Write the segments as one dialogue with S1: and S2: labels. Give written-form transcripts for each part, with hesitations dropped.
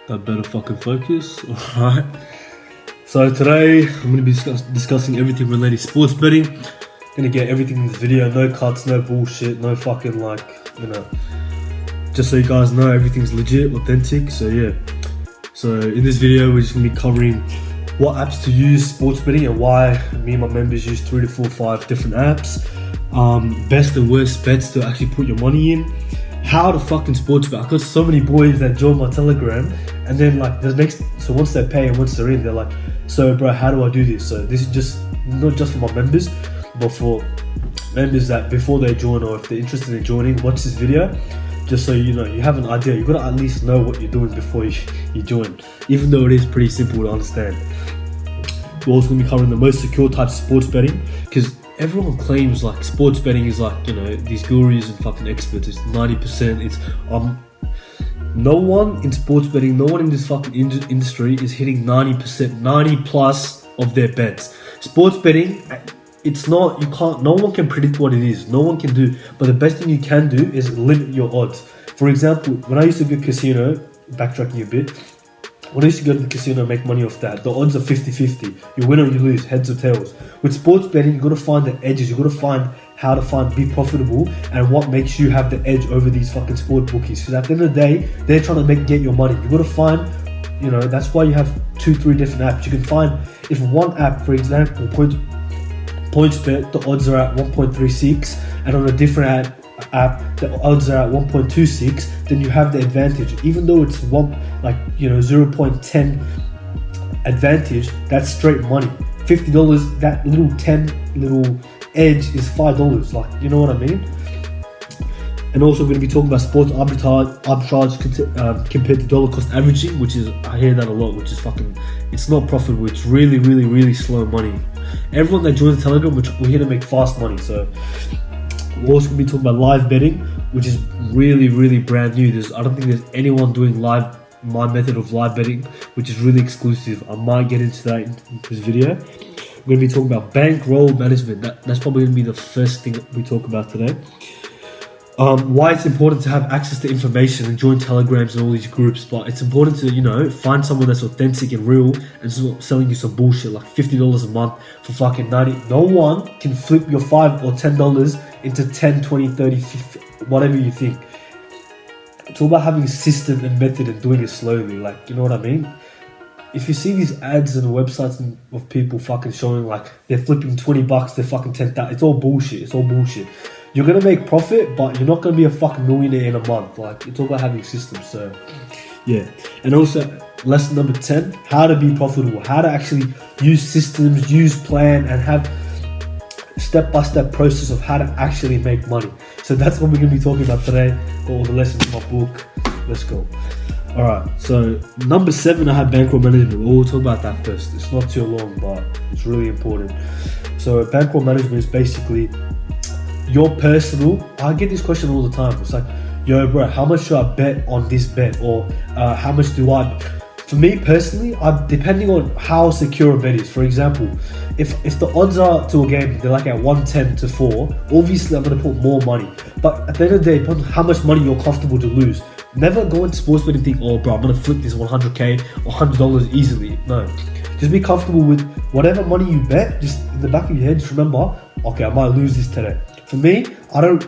S1: I better fucking focus. Alright. So today I'm going to be discussing everything related to sports betting. Gonna get everything in this video, no cuts, no bullshit, no fucking just so you guys know everything's legit, authentic. So yeah. So in this video we're just gonna be covering what apps to use sports betting and why me and my members use 3 to 4, 5 different apps. Best and worst bets to actually put your money in. How to fucking sports bet. I've got so many boys that join my Telegram and then so once they pay and once they're in, they're like, so bro, how do I do this? So this is just not just for my members, but for members that before they join or if they're interested in joining, watch this video just so you know, you have an idea. You've got to at least know what you're doing before you join, even though it is pretty simple to understand. We're also going to be covering the most secure types of sports betting, because everyone claims like sports betting is like, you know, these gurus and fucking experts, it's 90%, it's no one in sports betting, no one in this fucking industry is hitting 90%, 90 plus of their bets. Sports betting, it's not, no one can predict what it is, no one can do, but the best thing you can do is limit your odds. For example, when I used to go casino, backtracking a bit, when I used to go to the casino and make money off that, the odds are 50-50. You win or you lose, heads or tails. With sports betting, you've got to find the edges. You've got to find how to be profitable and what makes you have the edge over these fucking sport bookies. Because at the end of the day, they're trying to get your money. You've got to find, that's why you have 2-3 different apps. You can find, if one app, for example, PointsBet, the odds are at 1.36, and on a different app, the odds are at 1.26, then you have the advantage. Even though it's 0.10 advantage, that's straight money. $50, that little edge is $5, like, you know what I mean? And also we're going to be talking about sports arbitrage compared to dollar cost averaging, which is, I hear that a lot, which is fucking, it's not profitable, it's really, really, really slow money. Everyone that joins the Telegram, we're here to make fast money. So we're also going to be talking about live betting, which is really, really brand new. I don't think there's anyone doing my method of live betting, which is really exclusive. I might get into that in this video. We're going to be talking about Bankroll Management. That's probably going to be the first thing that we talk about today. Why it's important to have access to information and join Telegrams and all these groups, but it's important to, find someone that's authentic and real and selling you some bullshit like $50 a month for fucking 90. No one can flip your $5 or $10 into 10, 20, 30, 50, whatever you think. It's all about having a system and method and doing it slowly, like, you know what I mean? If you see these ads and websites of people fucking showing like they're flipping $20, they're fucking 10,000, it's all bullshit, You're going to make profit, but you're not going to be a fucking millionaire in a month. Like, it's all about having systems. So, yeah. And also, lesson number 10, how to be profitable. How to actually use systems, use plan, and have step-by-step process of how to actually make money. So that's what we're going to be talking about today. Got all the lessons in my book. Let's go. Alright, so number 7, I have Bankroll Management. We'll talk about that first. It's not too long, but it's really important. So Bankroll Management is basically your personal, I get this question all the time. It's like, yo bro, how much should I bet on this bet? Or how much do I... For me personally, depending on how secure a bet is. For example, if the odds are to a game, they're like at 110 to 4, obviously I'm going to put more money. But at the end of the day, depends on how much money you're comfortable to lose. Never go into sports betting and think, oh bro, I'm going to flip this 100k or $100 easily. No. Just be comfortable with whatever money you bet. Just in the back of your head, just remember, okay, I might lose this today. For me, I don't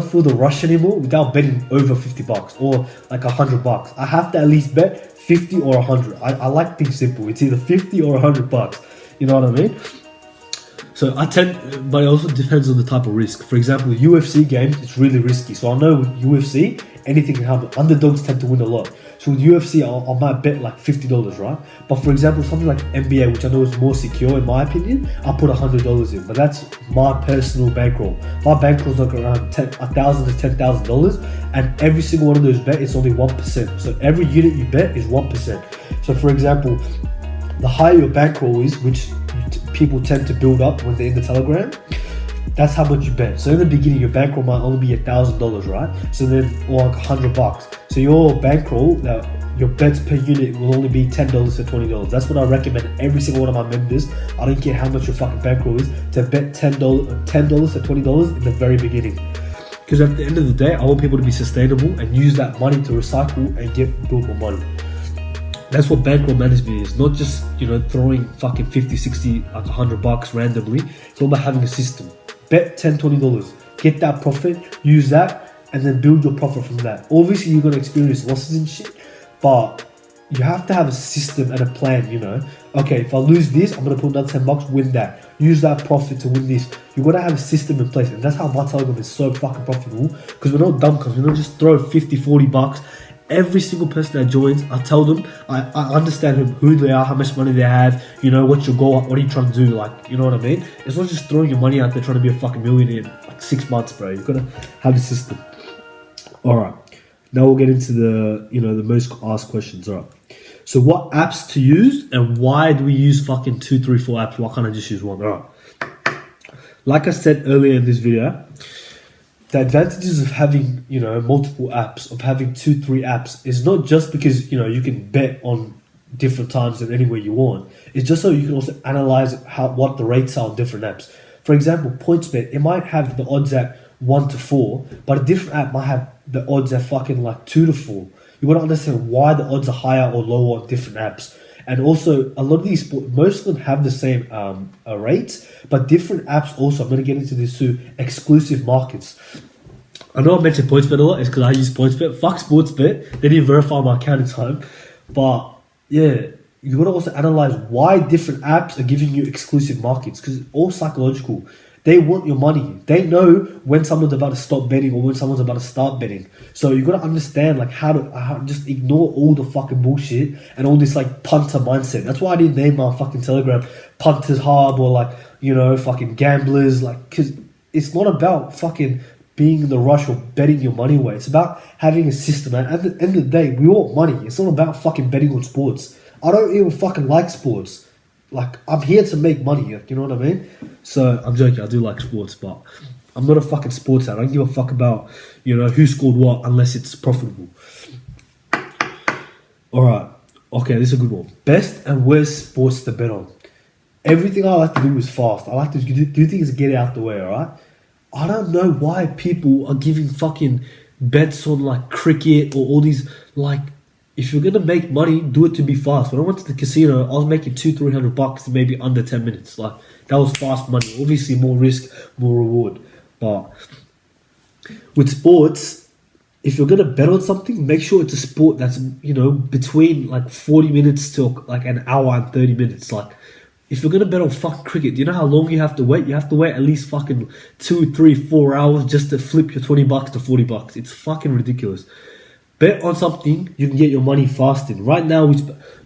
S1: feel the rush anymore without betting over $50 or like $100. I have to at least bet 50 or 100. I like things simple. It's either 50 or $100. You know what I mean? So but it also depends on the type of risk. For example, UFC games, it's really risky. So I know with UFC, anything can happen. Underdogs tend to win a lot. So with UFC, I might bet like $50, right? But for example, something like NBA, which I know is more secure in my opinion, I put $100 in. But that's my personal bankroll. My bankroll's like around $1,000 to $10,000, and every single one of those bets is only 1%. So every unit you bet is 1%. So for example, the higher your bankroll is, which people tend to build up when they're in the Telegram, that's how much you bet. So in the beginning, your bankroll might only be $1,000, right? So then, or like $100. So your bankroll, your bets per unit will only be $10 to $20. That's what I recommend every single one of my members. I don't care how much your fucking bankroll is, to bet $10 to $20 in the very beginning. Because at the end of the day, I want people to be sustainable and use that money to recycle and build more money. That's what bankroll management is. Not just, throwing fucking 50, 60, like $100 randomly. It's all about having a system. Bet $10, $20. Get that profit, use that, and then build your profit from that. Obviously, you're going to experience losses and shit, but you have to have a system and a plan, Okay, if I lose this, I'm going to put another $10, win that. Use that profit to win this. You've got to have a system in place. And that's how my Telegram is so fucking profitable. Because we're not dumb, because we don't just throw 50, $40. Every single person that joins, I tell them, I understand who they are, how much money they have, what's your goal, what are you trying to do, like, you know what I mean? It's not just throwing your money out there trying to be a fucking millionaire in like 6 months, bro. You've got to have a system. Alright, now we'll get into the, the most asked questions. Alright, so what apps to use and why do we use fucking 2, 3, 4 apps? Why can't I just use one? Alright, like I said earlier in this video, the advantages of having, multiple apps, of having 2, 3 apps is not just because, you can bet on different times and anywhere you want. It's just so you can also analyze what the rates are on different apps. For example, PointsBet, it might have the odds at 1 to 4, but a different app might have the odds at fucking like 2 to 4. You got to understand why the odds are higher or lower on different apps. And also, a lot of these sports, most of them have the same rates, but different apps also, I'm going to get into this too, exclusive markets. I know I mentioned PointsBet a lot, it's because I use PointsBet. Fuck Sportsbet, they didn't verify my account in time. But yeah, you got to also analyze why different apps are giving you exclusive markets, because it's all psychological. They want your money. They know when someone's about to stop betting or when someone's about to start betting. So you got to understand like how to just ignore all the fucking bullshit and all this like punter mindset. That's why I didn't name my fucking Telegram Punters Hub or like, fucking gamblers. Like, because it's not about fucking being in the rush or betting your money away. It's about having a system. And at the end of the day, we want money. It's not about fucking betting on sports. I don't even fucking like sports. Like, I'm here to make money, you know what I mean? So, I'm joking, I do like sports, but I'm not a fucking sports fan. I don't give a fuck about, who scored what, unless it's profitable. Alright, okay, this is a good one. Best and worst sports to bet on. Everything I like to do is fast. I like to do things to get it out the way, alright? I don't know why people are giving fucking bets on, like, cricket or all these, like, if you're gonna make money, do it to be fast. When I went to the casino, I was making $200-300 in maybe under 10 minutes. Like, that was fast money. Obviously, more risk, more reward. But with sports, if you're gonna bet on something, make sure it's a sport that's between like 40 minutes to like an hour and 30 minutes. Like, if you're gonna bet on fucking cricket, do you know how long you have to wait? You have to wait at least fucking 2, 3, 4 hours just to flip your $20 to $40. It's fucking ridiculous. Bet on something you can get your money fast in. Right now,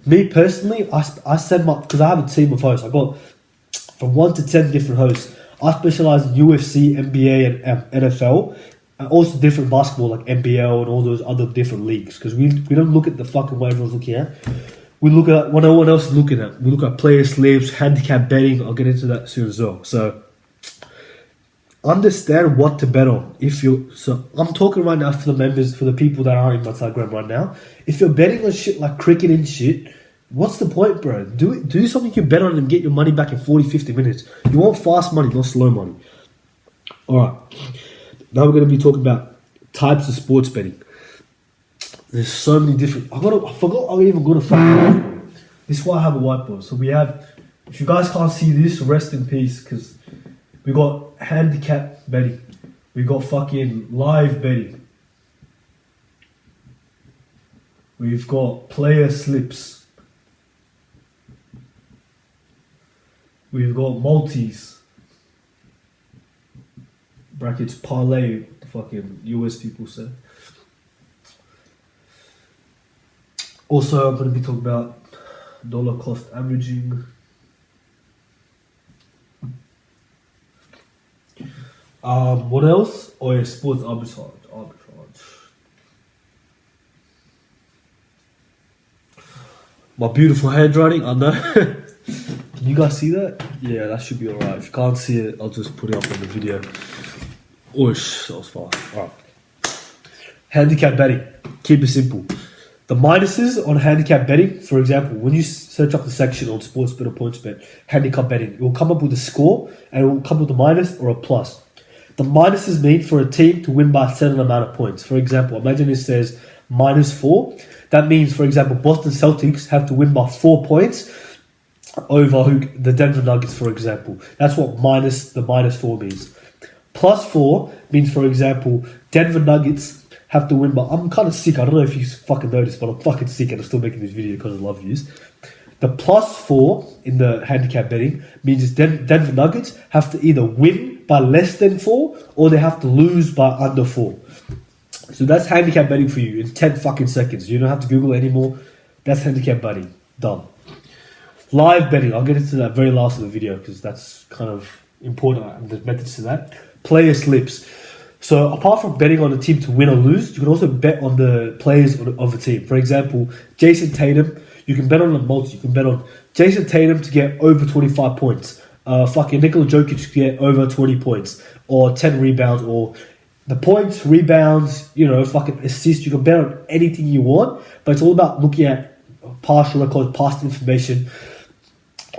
S1: me personally, I send because I have a team of hosts. I got from 1 to 10 different hosts. I specialize in UFC, NBA, and NFL, and also different basketball like NBL and all those other different leagues. Because we don't look at the fucking what everyone's looking at. We look at what no one else is looking at. We look at player slips, handicap betting. I'll get into that soon as well. So, understand what to bet on. So I'm talking right now for the members, for the people that are in my Telegram right now. If you're betting on shit like cricket and shit, what's the point, bro? Do something you bet on and get your money back in 40, 50 minutes. You want fast money, not slow money. Alright. Now we're going to be talking about types of sports betting. There's so many different... I forgot I even got a fucking whiteboard. This is why I have a whiteboard. So we have... If you guys can't see this, rest in peace, because... We got handicap betting. We got fucking live betting. We've got player slips. We've got multis. Brackets parlay, the fucking US people say. Also, I'm going to be talking about dollar cost averaging. What else? Oh yeah, sports arbitrage. My beautiful handwriting, I know. Can you guys see that? Yeah, that should be alright. If you can't see it, I'll just put it up on the video. Oosh, that was fast. Alright. Handicap betting. Keep it simple. The minuses on handicap betting, for example, when you search up the section on Sportsbet or PointsBet, handicap betting, it will come up with a score and it will come with a minus or a plus. The minuses mean for a team to win by a certain amount of points. For example, imagine it says -4. That means, for example, Boston Celtics have to win by 4 points over the Denver Nuggets, for example. That's what the minus 4 means. Plus 4 means, for example, Denver Nuggets have to win by... I'm kind of sick. I don't know if you fucking noticed, but I'm fucking sick and I'm still making this video because I love views. The plus 4 in the handicap betting means Denver Nuggets have to either win by less than 4 or they have to lose by under 4. So that's handicap betting for you in 10 fucking seconds. You don't have to Google it anymore. That's handicap betting. Done. Live betting. I'll get into that very last of the video because that's kind of important. And there's methods to that. Player slips. So apart from betting on a team to win or lose, you can also bet on the players of a team. For example, Jason Tatum, you can bet on a multi. You can bet on Jason Tatum to get over 25 points. Fucking Nikola Jokic to get over 20 points. Or 10 rebounds. Or the points, rebounds, fucking assists. You can bet on anything you want. But it's all about looking at partial records, past information,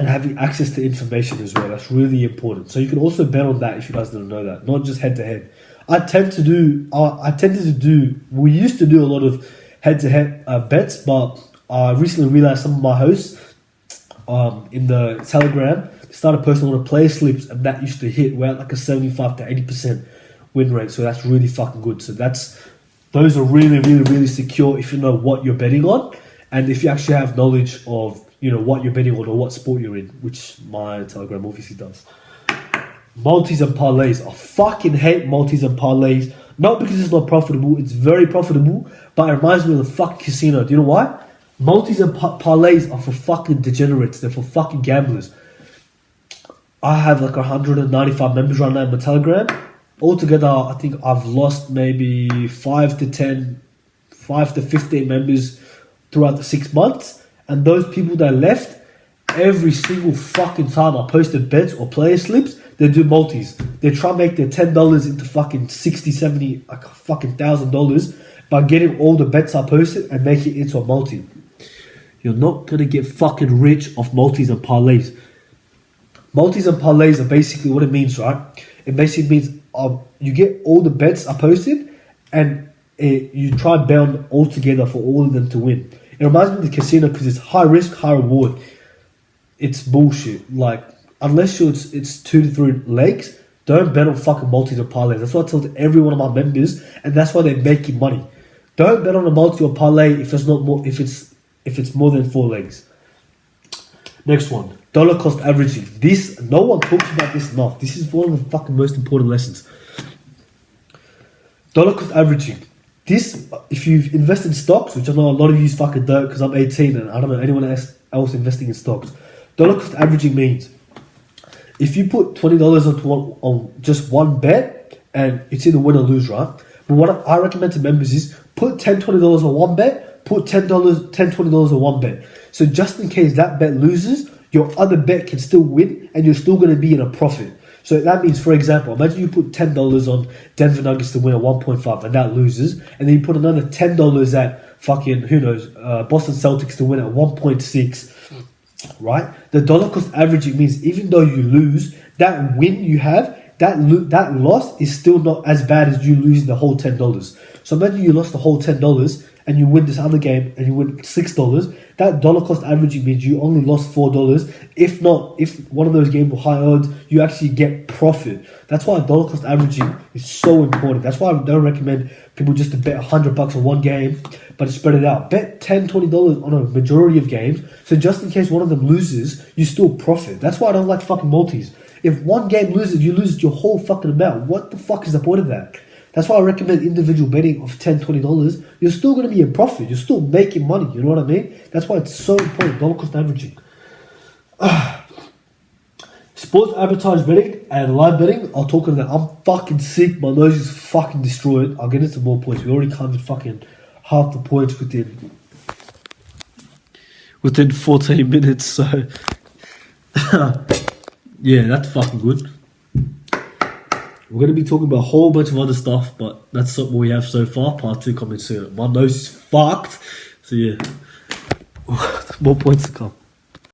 S1: and having access to information as well. That's really important. So you can also bet on that if you guys don't know that. Not just head to head. We used to do a lot of head-to-head bets, but I recently realized some of my hosts in the Telegram started posting a lot of player slips, and that used to hit. We're at like a 75 to 80% win rate, so that's really fucking good. So those are really, really, really secure if you know what you're betting on, and if you actually have knowledge of what you're betting on or what sport you're in, which my Telegram obviously does. Multis and parlays. I fucking hate multis and parlays. Not because it's not profitable. It's very profitable. But it reminds me of the fucking casino. Do you know why? Multis and parlays are for fucking degenerates. They're for fucking gamblers. I have like 195 members right now in my Telegram. Altogether, I think I've lost maybe 5 to 15 members throughout the 6 months. And those people that left, every single fucking time I posted bets or player slips, they do multis. They try and make their $10 into fucking 60, 70, like fucking $1,000 by getting all the bets I posted and make it into a multi. You're not going to get fucking rich off multis and parlays. Multis and parlays are basically what it means, right? It basically means you get all the bets I posted and you try and bet on all together for all of them to win. It reminds me of the casino because it's high risk, high reward. It's bullshit. Like, unless it's 2 to 3 legs, don't bet on fucking multis or parlays. That's what I tell every one of my members, and that's why they're making money. Don't bet on a multi or parlay if it's more than 4 legs. Next one, dollar cost averaging. No one talks about this enough. This is one of the fucking most important lessons. Dollar cost averaging. This, if you've invested in stocks, which I know a lot of you fucking don't because I'm 18 and I don't know anyone else investing in stocks. Dollar cost averaging means if you put $20 on just one bet and it's either win or lose, right? But what I recommend to members is put $10, $20 on one bet, put $10, $20 on one bet. So just in case that bet loses, your other bet can still win and you're still going to be in a profit. So that means, for example, imagine you put $10 on Denver Nuggets to win at 1.5 and that loses, and then you put another $10 at fucking, Boston Celtics to win at 1.6, right? The dollar cost averaging means even though you lose, that win you have, that loss is still not as bad as you losing the whole $10. So imagine you lost the whole $10 and you win this other game and you win $6, that dollar cost averaging means you only lost $4. If one of those games were high odds, you actually get profit. That's why dollar cost averaging is so important. That's why I don't recommend people just to bet $100 on one game, but to spread it out. Bet $10, $20 on a majority of games, so just in case one of them loses, you still profit. That's why I don't like fucking multis. If one game loses, you lose your whole fucking amount. What the fuck is the point of that? That's why I recommend individual betting of $10, $20. You're still going to be in profit. You're still making money. You know what I mean? That's why it's so important. Dollar cost averaging. Sports advertised betting and live betting. I'll talk about that. I'm fucking sick. My nose is fucking destroyed. I'll get into more points. We already covered fucking half the points within 14 minutes. So yeah, that's fucking good. We're going to be talking about a whole bunch of other stuff, but that's what we have so far. Part 2 coming soon. My nose is fucked. So yeah, more points to come.